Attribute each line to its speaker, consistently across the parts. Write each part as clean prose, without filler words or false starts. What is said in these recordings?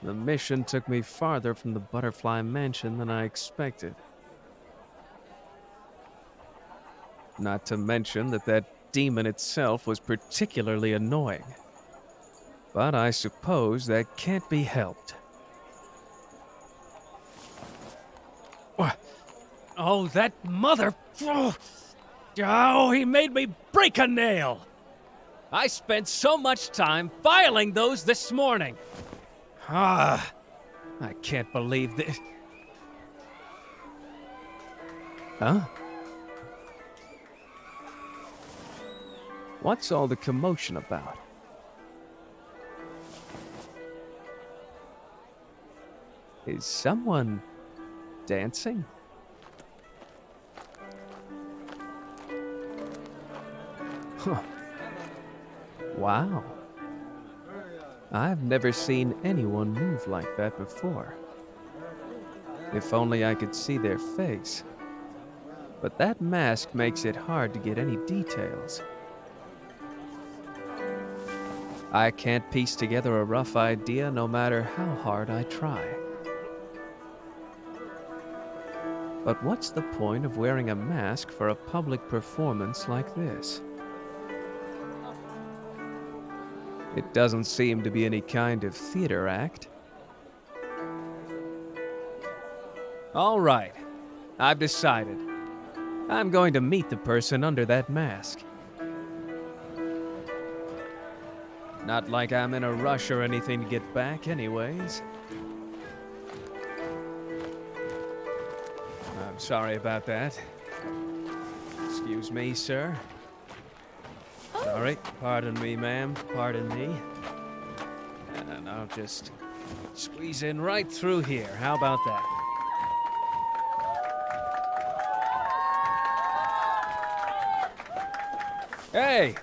Speaker 1: The mission took me farther from the butterfly mansion than I expected. Not to mention that demon itself was particularly annoying. But I suppose that can't be helped.
Speaker 2: Oh, that mother... Oh, he made me break a nail! I spent so much time filing those this morning.
Speaker 1: I can't believe this. Huh? What's all the commotion about? Is someone dancing? Huh. Wow. I've never seen anyone move like that before. If only I could see their face. But that mask makes it hard to get any details. I can't piece together a rough idea no matter how hard I try. But what's the point of wearing a mask for a public performance like this? It doesn't seem to be any kind of theater act. All right, I've decided. I'm going to meet the person under that mask. Not like I'm in a rush or anything to get back anyways. I'm sorry about that. Excuse me, sir. Sorry, pardon me, ma'am, pardon me. And I'll just squeeze in right through here. How about that? Hey!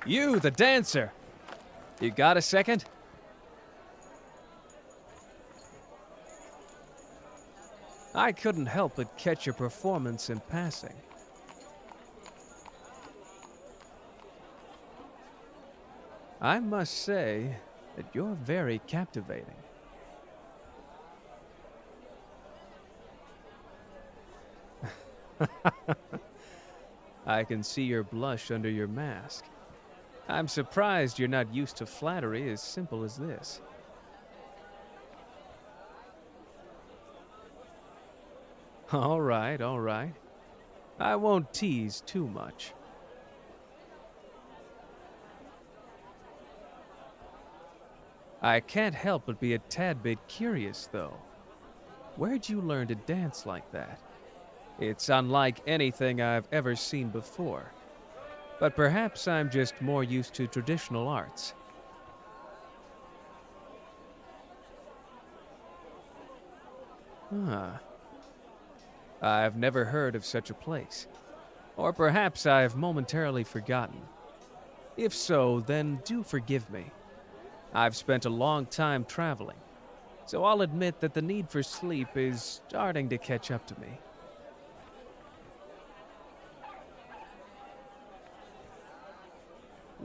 Speaker 1: You, the dancer! You got a second? I couldn't help but catch your performance in passing. I must say that you're very captivating. I can see your blush under your mask. I'm surprised you're not used to flattery as simple as this. All right, all right. I won't tease too much. I can't help but be a tad bit curious, though. Where'd you learn to dance like that? It's unlike anything I've ever seen before. But perhaps I'm just more used to traditional arts. Ah. I've never heard of such a place. Or perhaps I've momentarily forgotten. If so, then do forgive me. I've spent a long time traveling, so I'll admit that the need for sleep is starting to catch up to me.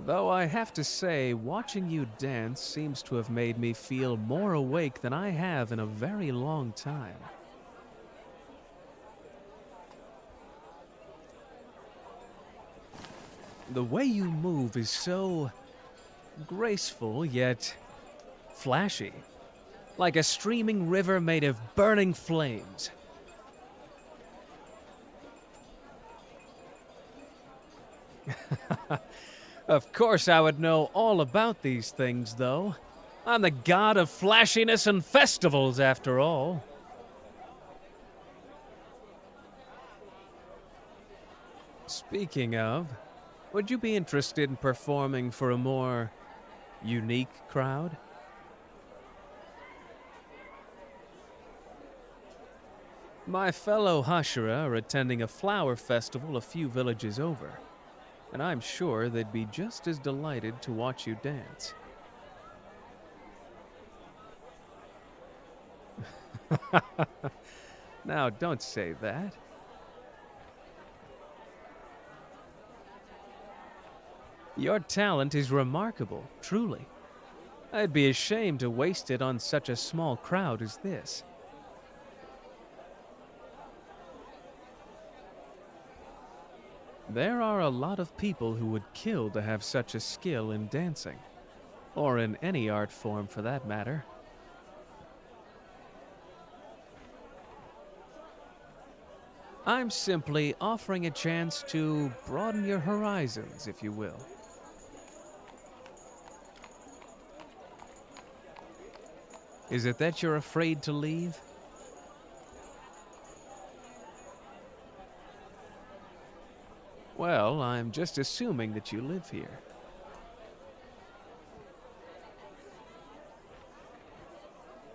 Speaker 1: Though I have to say, watching you dance seems to have made me feel more awake than I have in a very long time. The way you move is so graceful, yet flashy. Like a streaming river made of burning flames. Of course I would know all about these things, though. I'm the god of flashiness and festivals, after all. Speaking of, would you be interested in performing for a more unique crowd? My fellow Hashira are attending a flower festival a few villages over, and I'm sure they'd be just as delighted to watch you dance. Now, don't say that. Your talent is remarkable, truly. I'd be ashamed to waste it on such a small crowd as this. There are a lot of people who would kill to have such a skill in dancing, or in any art form for that matter. I'm simply offering a chance to broaden your horizons, if you will. Is it that you're afraid to leave? Well, I'm just assuming that you live here.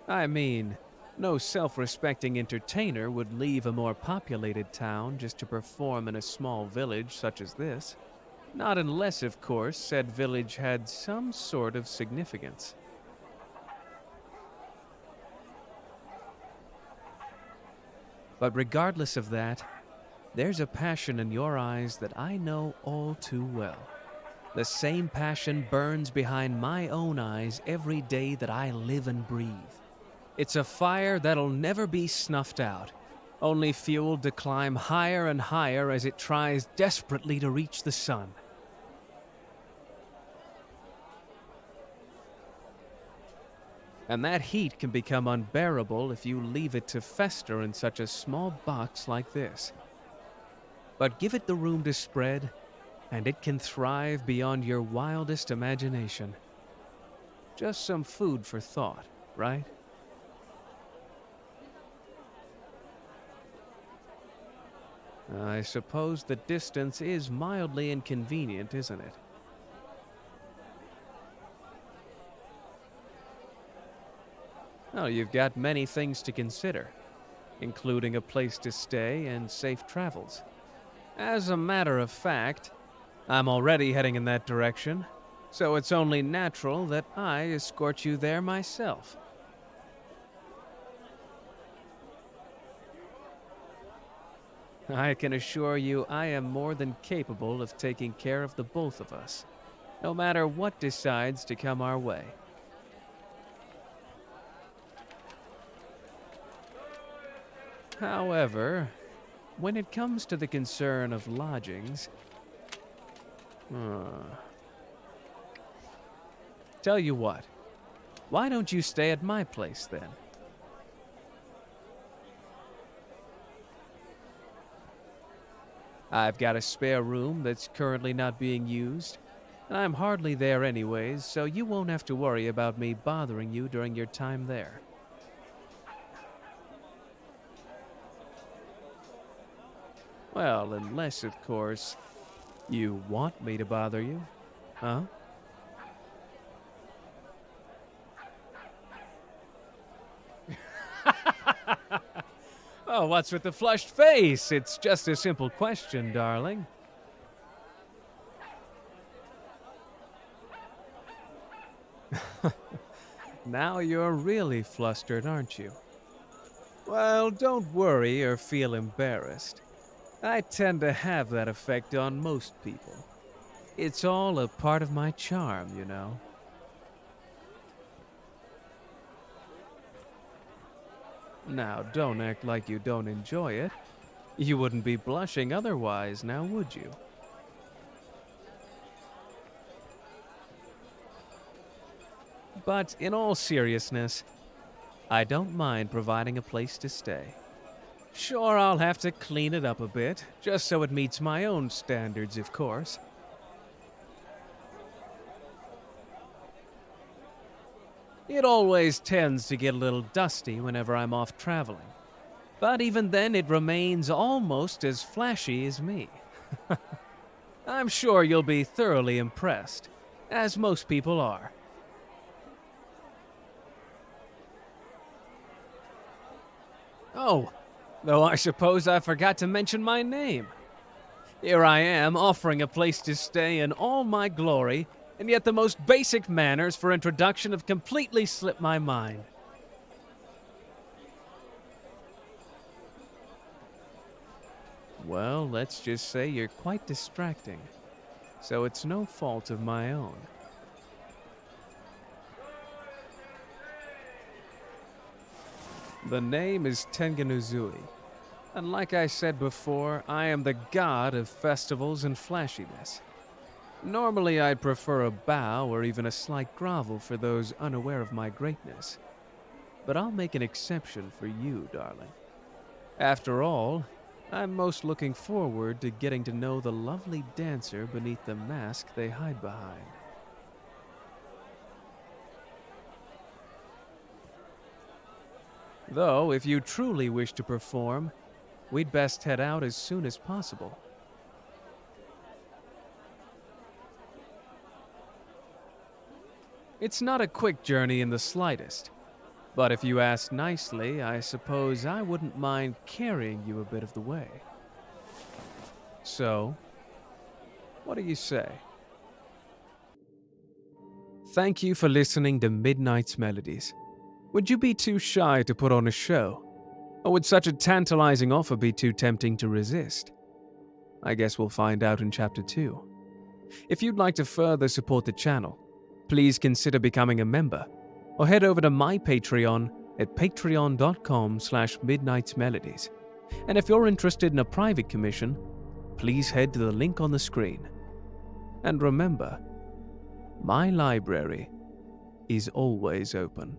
Speaker 1: I mean, no self-respecting entertainer would leave a more populated town just to perform in a small village such as this. Not unless, of course, said village had some sort of significance. But regardless of that, there's a passion in your eyes that I know all too well. The same passion burns behind my own eyes every day that I live and breathe. It's a fire that'll never be snuffed out, only fueled to climb higher and higher as it tries desperately to reach the sun. And that heat can become unbearable if you leave it to fester in such a small box like this. But give it the room to spread, and it can thrive beyond your wildest imagination. Just some food for thought, right? I suppose the distance is mildly inconvenient, isn't it? Oh, you've got many things to consider, including a place to stay and safe travels. As a matter of fact, I'm already heading in that direction, so it's only natural that I escort you there myself. I can assure you I am more than capable of taking care of the both of us, no matter what decides to come our way. However, when it comes to the concern of lodgings, tell you what, why don't you stay at my place then? I've got a spare room that's currently not being used, and I'm hardly there anyways, so you won't have to worry about me bothering you during your time there. Well, unless, of course, you want me to bother you, huh? Oh, what's with the flushed face? It's just a simple question, darling. Now you're really flustered, aren't you? Well, don't worry or feel embarrassed. I tend to have that effect on most people. It's all a part of my charm, you know. Now, don't act like you don't enjoy it. You wouldn't be blushing otherwise, now would you? But in all seriousness, I don't mind providing a place to stay. Sure, I'll have to clean it up a bit, just so it meets my own standards, of course. It always tends to get a little dusty whenever I'm off traveling. But even then, it remains almost as flashy as me. I'm sure you'll be thoroughly impressed, as most people are. Oh, though I suppose I forgot to mention my name. Here I am, offering a place to stay in all my glory, and yet the most basic manners for introduction have completely slipped my mind. Well, let's just say you're quite distracting, so it's no fault of my own. The name is Tengen Uzui, and like I said before, I am the god of festivals and flashiness. Normally, I'd prefer a bow or even a slight grovel for those unaware of my greatness. But I'll make an exception for you, darling. After all, I'm most looking forward to getting to know the lovely dancer beneath the mask they hide behind. Though, if you truly wish to perform, we'd best head out as soon as possible. It's not a quick journey in the slightest, but if you ask nicely, I suppose I wouldn't mind carrying you a bit of the way. So, what do you say? Thank you for listening to Midnight's Melodies. Would you be too shy to put on a show? Or would such a tantalizing offer be too tempting to resist? I guess we'll find out in Chapter 2. If you'd like to further support the channel, please consider becoming a member, or head over to my Patreon at patreon.com/midnightsmelodies. And if you're interested in a private commission, please head to the link on the screen. And remember, my library is always open.